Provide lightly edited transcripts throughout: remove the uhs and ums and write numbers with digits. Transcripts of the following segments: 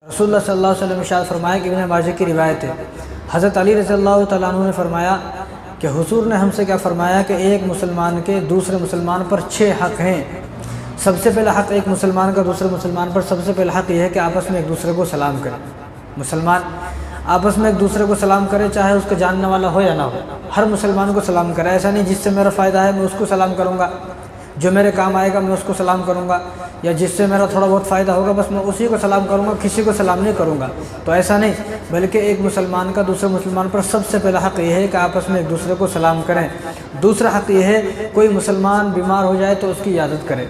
رسول اللہ صلی اللہ علیہ وسلم ارشاد فرمایا کہ ابن ماجہ کی روایت ہے، حضرت علی رضی اللہ تعالیٰ عنہ نے فرمایا کہ حضور نے ہم سے کیا فرمایا کہ ایک مسلمان کے دوسرے مسلمان پر 6 حق ہیں۔ سب سے پہلا حق ایک مسلمان کا دوسرے مسلمان پر سب سے پہلا حق یہ ہے کہ آپس میں ایک دوسرے کو سلام کرے۔ مسلمان آپس میں ایک دوسرے کو سلام کرے، چاہے اس کا جاننے والا ہو یا نہ ہو، ہر مسلمان کو سلام کرے۔ ایسا نہیں جس سے میرا فائدہ ہے میں اس کو سلام کروں گا، جو میرے کام آئے گا میں اس کو سلام کروں گا، یا جس سے میرا تھوڑا بہت فائدہ ہوگا بس میں اسی کو سلام کروں گا، کسی کو سلام نہیں کروں گا۔ تو ایسا نہیں، بلکہ ایک مسلمان کا دوسرے مسلمان پر سب سے پہلا حق یہ ہے کہ آپس میں ایک دوسرے کو سلام کریں۔ دوسرا حق یہ ہے کوئی مسلمان بیمار ہو جائے تو اس کی عیادت کرے۔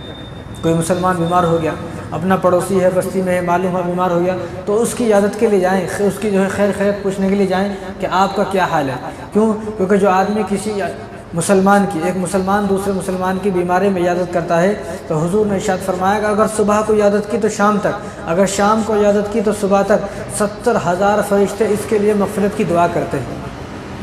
کوئی مسلمان بیمار ہو گیا، اپنا پڑوسی ہے، بستی میں ہے، معلوم ہے بیمار ہو گیا، تو اس کی عیادت کے لیے جائیں، اس کی خیر خیریت پوچھنے کے لیے جائیں کہ آپ کا کیا حال ہے۔ کیونکہ جو آدمی کسی مسلمان کی، ایک مسلمان دوسرے مسلمان کی بیماری میں عیادت کرتا ہے تو حضور نے ارشاد فرمایا کہ اگر صبح کو عیادت کی تو شام تک، اگر شام کو عیادت کی تو صبح تک 70,000 فرشتے اس کے لیے مغفرت کی دعا کرتے ہیں۔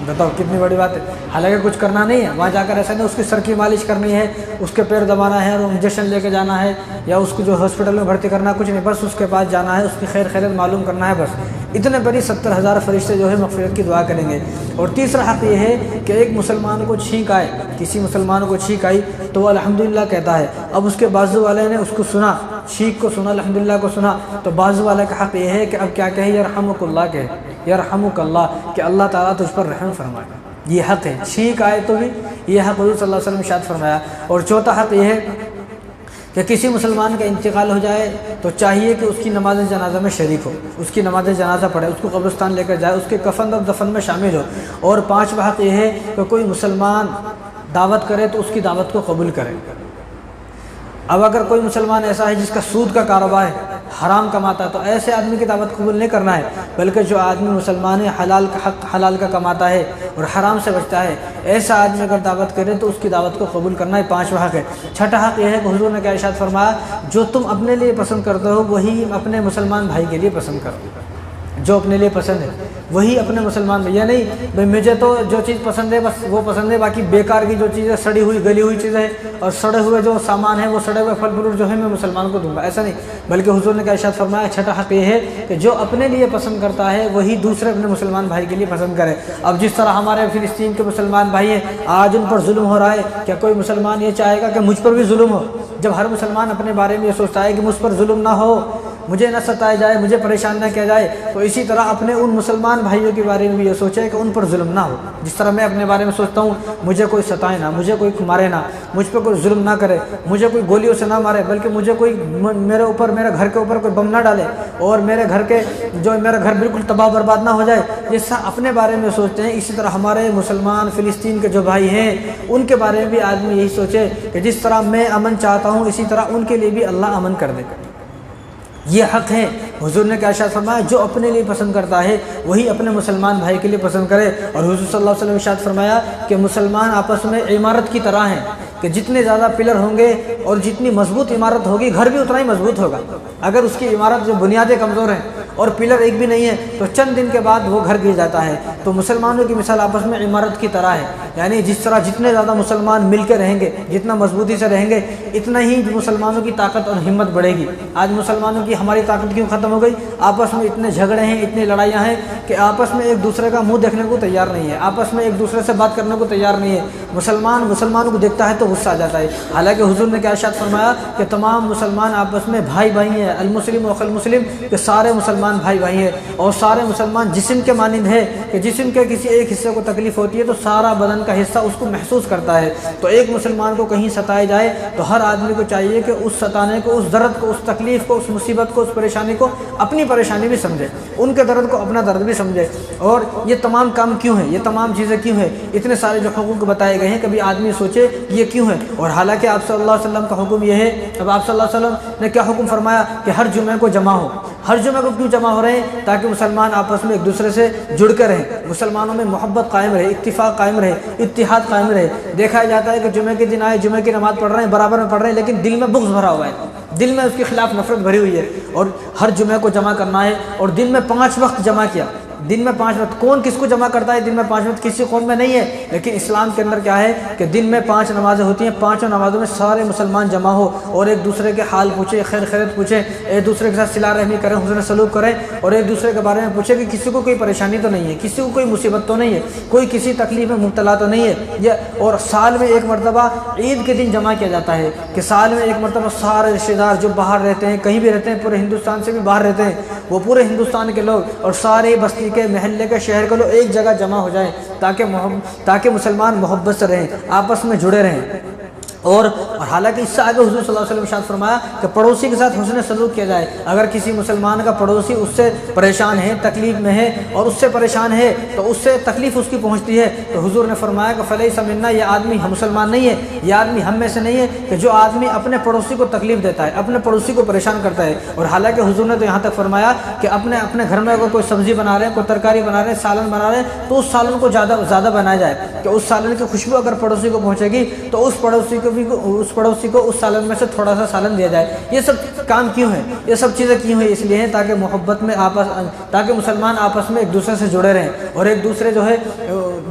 بتاؤ کتنی بڑی بات ہے۔ حالانکہ کچھ کرنا نہیں ہے وہاں جا کر، ایسا نہیں اس کی سر کی مالش کرنی ہے، اس کے پیر دبانا ہے اور انجیکشن لے کے جانا ہے، یا اس کو جو ہاسپٹل میں بھرتی کرنا ہے، کچھ نہیں، بس اس کے پاس جانا ہے، اس کی خیر خیریت معلوم کرنا ہے بس۔ اتنے بڑی 70,000 فرشتے جو ہے مغفرت کی دعا کریں گے۔ اور تیسرا حق یہ ہے کہ ایک مسلمان کو چھینک آئے، کسی مسلمان کو چھینک آئی تو وہ الحمدللہ کہتا ہے۔ اب اس کے بازو والے نے اس کو سنا، چھینک کو سنا، الحمدللہ کو سنا، تو بازو والے کا حق یہ ہے کہ اب کیا کہے، یرحمک اللہ کہے، یرحمک اللہ، کہ اللہ تعالیٰ تجھ پر رحم فرمائے۔ یہ حق ہے، چھینک آئے تو بھی یہ حق حضور صلی اللہ علیہ وسلم ارشاد فرمایا۔ اور چوتھا حق یہ ہے کہ کسی مسلمان کا انتقال ہو جائے تو چاہیے کہ اس کی نماز جنازہ میں شریک ہو، اس کی نماز جنازہ پڑھے، اس کو قبرستان لے کر جائے، اس کے کفن اور دفن میں شامل ہو۔ اور پانچواں حق یہ ہے کہ کوئی مسلمان دعوت کرے تو اس کی دعوت کو قبول کرے۔ اب اگر کوئی مسلمان ایسا ہے جس کا سود کا کاروبار ہے، حرام کماتا ہے، تو ایسے آدمی کی دعوت قبول نہیں کرنا ہے، بلکہ جو آدمی مسلمان ہے، حلال کا حق حلال کا کماتا ہے اور حرام سے بچتا ہے، ایسا آدمی اگر دعوت کرے تو اس کی دعوت کو قبول کرنا ہے۔ پانچواں حق ہے۔ چھٹا حق یہ ہے کہ حضور نے کیا ارشاد فرمایا، جو تم اپنے لیے پسند کرتے ہو وہی اپنے مسلمان بھائی کے لیے پسند کرو۔ جو اپنے لیے پسند ہے وہی اپنے مسلمان بھائی، یہ نہیں بھائی مجھے تو جو چیز پسند ہے بس وہ پسند ہے، باقی بیکار کی جو چیزیں سڑی ہوئی گلی ہوئی چیزیں اور سڑے ہوئے جو سامان ہے، وہ سڑے ہوئے پھل فروٹ جو ہے میں مسلمان کو دوں گا، ایسا نہیں، بلکہ حضور نے کیا ارشاد فرمایا۔ چھٹا حق یہ ہے کہ جو اپنے لیے پسند کرتا ہے وہی دوسرے اپنے مسلمان بھائی کے لیے پسند کرے۔ اب جس طرح ہمارے فلسطین کے مسلمان بھائی ہیں، آج ان پر ظلم ہو رہا ہے، کیا کوئی مسلمان یہ چاہے گا کہ مجھ پر بھی ظلم ہو؟ جب ہر مسلمان اپنے بارے میں یہ سوچتا ہے کہ مجھ پر ظلم نہ ہو، مجھے نہ ستایا جائے، مجھے پریشان نہ کیا جائے، تو اسی طرح اپنے ان مسلمان بھائیوں کے بارے میں بھی یہ سوچے کہ ان پر ظلم نہ ہو۔ جس طرح میں اپنے بارے میں سوچتا ہوں مجھے کوئی ستائے نہ، مجھے کوئی مارے نہ، مجھ پہ کوئی ظلم نہ کرے، مجھے کوئی گولیوں سے نہ مارے، بلکہ مجھے کوئی میرے گھر کے اوپر کوئی بم نہ ڈالے، اور میرا گھر بالکل تباہ برباد نہ ہو جائے۔ جس طرح اپنے بارے میں سوچتے ہیں، اسی طرح ہمارے مسلمان فلسطین کے جو بھائی ہیں ان کے بارے میں بھی آدمی یہی سوچے کہ جس طرح میں امن چاہتا ہوں اسی طرح ان کے لیے بھی اللہ امن کر دے۔ یہ حق ہے۔ حضور نے کیا ارشاد فرمایا، جو اپنے لیے پسند کرتا ہے وہی اپنے مسلمان بھائی کے لیے پسند کرے۔ اور حضور صلی اللہ علیہ وسلم ارشاد فرمایا کہ مسلمان آپس میں عمارت کی طرح ہیں، کہ جتنے زیادہ پلر ہوں گے اور جتنی مضبوط عمارت ہوگی گھر بھی اتنا ہی مضبوط ہوگا۔ اگر اس کی عمارت جو بنیادیں کمزور ہیں اور پلر ایک بھی نہیں ہے تو چند دن کے بعد وہ گھر گر جاتا ہے۔ تو مسلمانوں کی مثال آپس میں عمارت کی طرح ہے، یعنی جس طرح جتنے زیادہ مسلمان مل کے رہیں گے، جتنا مضبوطی سے رہیں گے، اتنا ہی مسلمانوں کی طاقت اور ہمت بڑھے گی۔ آج مسلمانوں کی ہماری طاقت کیوں ختم ہو گئی؟ آپس میں اتنے جھگڑے ہیں، اتنی لڑائیاں ہیں کہ آپس میں ایک دوسرے کا منہ دیکھنے کو تیار نہیں ہے، آپس میں ایک دوسرے سے بات کرنے کو تیار نہیں ہے۔ مسلمانوں کو دیکھتا ہے تو غصہ آ جاتا ہے، حالانکہ حضور نے کیا ارشاد فرمایا کہ تمام مسلمان آپس میں بھائی بھائی ہیں، المسلم اخو المسلم، کہ سارے مسلمان بھائی بھائی ہیں، اور سارے مسلمان جسم کے مانند ہے کہ جسم کے کسی ایک حصے کو تکلیف ہوتی ہے تو سارا بدن کا حصہ اس کو محسوس کرتا ہے۔ تو ایک مسلمان کو کہیں ستایا جائے تو ہر آدمی کو چاہیے کہ اس ستانے کو، اس درد کو، اس تکلیف کو، اس مصیبت کو، اس پریشانی کو اپنی پریشانی بھی سمجھے، ان کے درد کو اپنا درد بھی سمجھے۔ اور یہ تمام کام کیوں ہیں، یہ تمام چیزیں کیوں ہیں، اتنے سارے جو حقوق بتائے گئے ہیں، کبھی آدمی سوچے یہ کیوں ہے۔ اور حالانکہ آپ صلی اللہ علیہ وسلم کا حکم یہ ہے، اب آپ صلی اللہ علیہ وسلم نے کیا حکم فرمایا کہ ہر جمعے کو جمع ہو۔ ہر جمعے کو کیوں جمع ہو رہے ہیں؟ تاکہ مسلمان آپس میں ایک دوسرے سے جڑ کر رہیں، مسلمانوں میں محبت قائم رہے، اتفاق قائم رہے، اتحاد قائم رہے۔ دیکھا جاتا ہے کہ جمعے کے دن آئے، جمعے کی نماز پڑھ رہے ہیں، برابر میں پڑھ رہے ہیں، لیکن دل میں بغض بھرا ہوا ہے، دل میں اس کے خلاف نفرت بھری ہوئی ہے۔ اور ہر جمعے کو جمع کرنا ہے، اور دن میں 5 وقت جمع کیا، دن میں 5 وقت کون کس کو جمع کرتا ہے؟ دن میں 5 وقت کسی قوم میں نہیں ہے، لیکن اسلام کے اندر کیا ہے کہ دن میں 5 نمازیں ہوتی ہیں، 5 نمازوں میں سارے مسلمان جمع ہو اور ایک دوسرے کے حال پوچھے، خیر خیریت پوچھے، ایک دوسرے کے ساتھ صلہ رحمی کریں، حسن سلوک کریں، اور ایک دوسرے کے بارے میں پوچھے کہ کسی کو کوئی پریشانی تو نہیں ہے، کسی کو کوئی مصیبت تو نہیں ہے، کوئی کسی تکلیف میں مبتلا تو نہیں ہے۔ اور سال میں ایک مرتبہ عید کے دن جمع کیا جاتا ہے کہ سال میں ایک مرتبہ سارے رشتہ دار جو باہر رہتے ہیں، کہیں بھی رہتے ہیں، پورے ہندوستان سے بھی باہر رہتے ہیں، وہ پورے ہندوستان کے لوگ اور سارے بستی کے، محلے کے، شہر کے لوگ ایک جگہ جمع ہو جائیں تاکہ مسلمان محبت سے رہیں، آپس میں جڑے رہیں۔ اور حالانکہ اس سے آگے حضور صلی اللہ علیہ وسلم ارشاد فرمایا کہ پڑوسی کے ساتھ حسن سلوک کیا جائے۔ اگر کسی مسلمان کا پڑوسی اس سے پریشان ہے، تکلیف میں ہے اور اس سے پریشان ہے تو اس سے تکلیف اس کی پہنچتی ہے تو حضور نے فرمایا کہ فلیس منا، یہ آدمی ہم مسلمان نہیں ہے، یہ آدمی ہم میں سے نہیں ہے کہ جو آدمی اپنے پڑوسی کو تکلیف دیتا ہے، اپنے پڑوسی کو پریشان کرتا ہے۔ اور حالانکہ حضور نے تو یہاں تک فرمایا کہ اپنے گھر میں اگر کوئی سبزی بنا رہے ہیں، کوئی ترکاری بنا رہے ہیں، سالن بنا رہے ہیں تو اس سالن کو زیادہ بنایا جائے کہ اس سالن کی خوشبو اگر پڑوسی کو پہنچے گی تو اس پڑوسی کو اس سالن میں سے تھوڑا سا سالن دیا جائے۔ یہ سب کام کیوں ہے؟ یہ سب چیزیں کیوں ہیں؟ اس لیے ہیں تاکہ محبت میں تاکہ مسلمان آپس میں ایک دوسرے سے جڑے رہیں اور ایک دوسرے جو ہے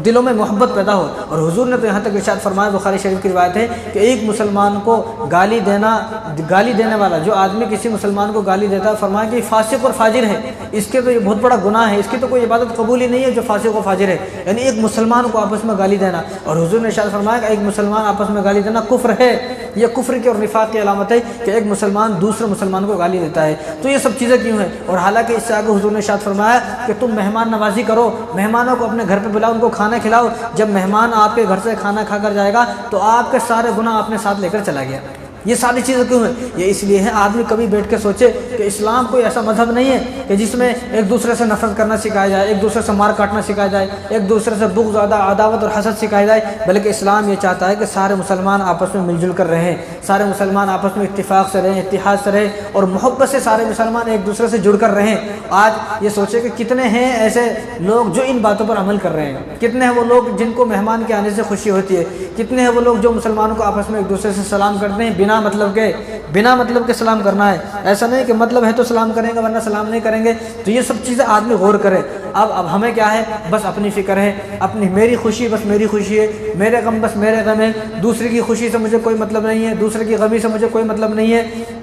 دلوں میں محبت پیدا ہو۔ اور حضور نے تو یہاں تک ارشاد فرمایا، بخاری شریف کی روایت ہے کہ ایک مسلمان کو گالی دینے والا جو آدمی کسی مسلمان کو گالی دیتا ہے، فرمایا کہ فاسق اور فاجر ہے، اس کے تو یہ بہت بڑا گناہ ہے، اس کی تو کوئی عبادت قبول ہی نہیں ہے جو فاسق و فاجر ہے۔ یعنی ایک مسلمان کو آپس میں گالی دینا، اور حضور نے ارشاد فرمایا کہ ایک مسلمان آپس میں گالی دینا کفر ہے، یہ کفر کی اور نفاق کی علامت ہے کہ ایک مسلمان دوسرے مسلمان کو گالی دیتا ہے۔ تو یہ سب چیزیں کیوں ہیں؟ اور حالانکہ اس سے آگے حضور نے ارشاد فرمایا کہ تم مہمان نوازی کرو، مہمانوں کو اپنے گھر پہ بلاؤ، ان کو کھانا کھلاؤ۔ جب مہمان آپ کے گھر سے کھانا کھا کر جائے گا تو آپ کے سارے گناہ اپنے ساتھ لے کر چلا گیا۔ یہ ساری چیزیں کیوں ہیں؟ یہ اس لیے ہے آدمی کبھی بیٹھ کے سوچے کہ اسلام کوئی ایسا مذہب نہیں ہے کہ جس میں ایک دوسرے سے نفرت کرنا سکھایا جائے، ایک دوسرے سے مار کاٹنا سکھایا جائے، ایک دوسرے سے بغض، عداوت اور حسد سکھایا جائے، بلکہ اسلام یہ چاہتا ہے کہ سارے مسلمان آپس میں مل جل کر رہیں، سارے مسلمان آپس میں اتفاق سے رہیں، اتحاد سے رہیں اور محبت سے سارے مسلمان ایک دوسرے سے جڑ کر رہیں۔ آج یہ سوچے کہ کتنے ہیں ایسے لوگ جو ان باتوں پر عمل کر رہے ہیں، کتنے ہیں وہ لوگ جن کو مہمان کے آنے سے خوشی ہوتی ہے، کتنے ہیں وہ لوگ جو مسلمانوں کو آپس میں ایک دوسرے سے سلام کرتے ہیں بنا مطلب کے سلام کرنا ہے، ایسا نہیں کہ مطلب ہے تو سلام کریں گے ورنہ سلام نہیں کریں گے۔ تو یہ سب چیزیں آدمی غور کرے۔ اب ہمیں کیا ہے؟ بس اپنی فکر ہے، میری خوشی بس میری خوشی ہے، میرے غم بس میرے غم ہے، دوسرے کی خوشی سے مجھے کوئی مطلب نہیں ہے، دوسرے کی غمی سے مجھے کوئی مطلب نہیں ہے۔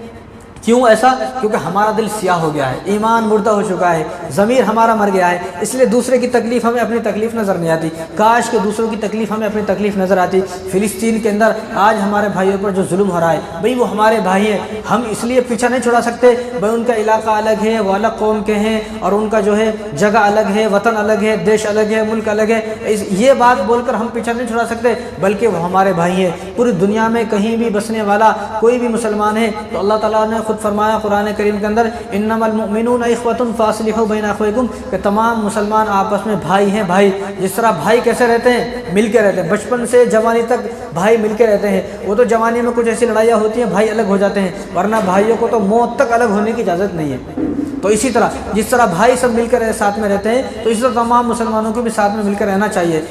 کیوں ایسا؟ کیونکہ ہمارا دل سیاہ ہو گیا ہے، ایمان مردہ ہو چکا ہے، ضمیر ہمارا مر گیا ہے، اس لیے دوسرے کی تکلیف ہمیں اپنی تکلیف نظر نہیں آتی۔ کاش کہ دوسروں کی تکلیف ہمیں اپنی تکلیف نظر آتی۔ فلسطین کے اندر آج ہمارے بھائیوں پر جو ظلم ہو رہا ہے، بھئی وہ ہمارے بھائی ہیں، ہم اس لیے پیچھا نہیں چھڑا سکتے، بھئی ان کا علاقہ الگ ہے، وہ الگ قوم کے ہیں اور ان کا جو ہے جگہ الگ ہے، وطن الگ ہے، دیش الگ ہے، ملک الگ ہے، یہ بات بول کر ہم پیچھا نہیں چھڑا سکتے، بلکہ وہ ہمارے بھائی ہیں۔ پوری دنیا میں کہیں بھی بسنے والا کوئی بھی مسلمان ہے تو اللہ تعالیٰ نے خود فرمایا قرآن کریم کے اندر، انما المؤمنون اخوۃ فاصلحوا بین اخویکم، کہ تمام مسلمان آپس میں بھائی ہیں۔ بھائی جس طرح بھائی کیسے رہتے ہیں؟ مل کے رہتے ہیں، بچپن سے جوانی تک بھائی مل کے رہتے ہیں۔ وہ تو جوانی میں کچھ ایسی لڑائیاں ہوتی ہیں بھائی الگ ہو جاتے ہیں، ورنہ بھائیوں کو تو موت تک الگ ہونے کی اجازت نہیں ہے۔ تو اسی طرح جس طرح بھائی سب مل کر ساتھ میں رہتے ہیں تو اسی طرح تمام مسلمانوں کو بھی ساتھ میں مل کر رہنا چاہیے۔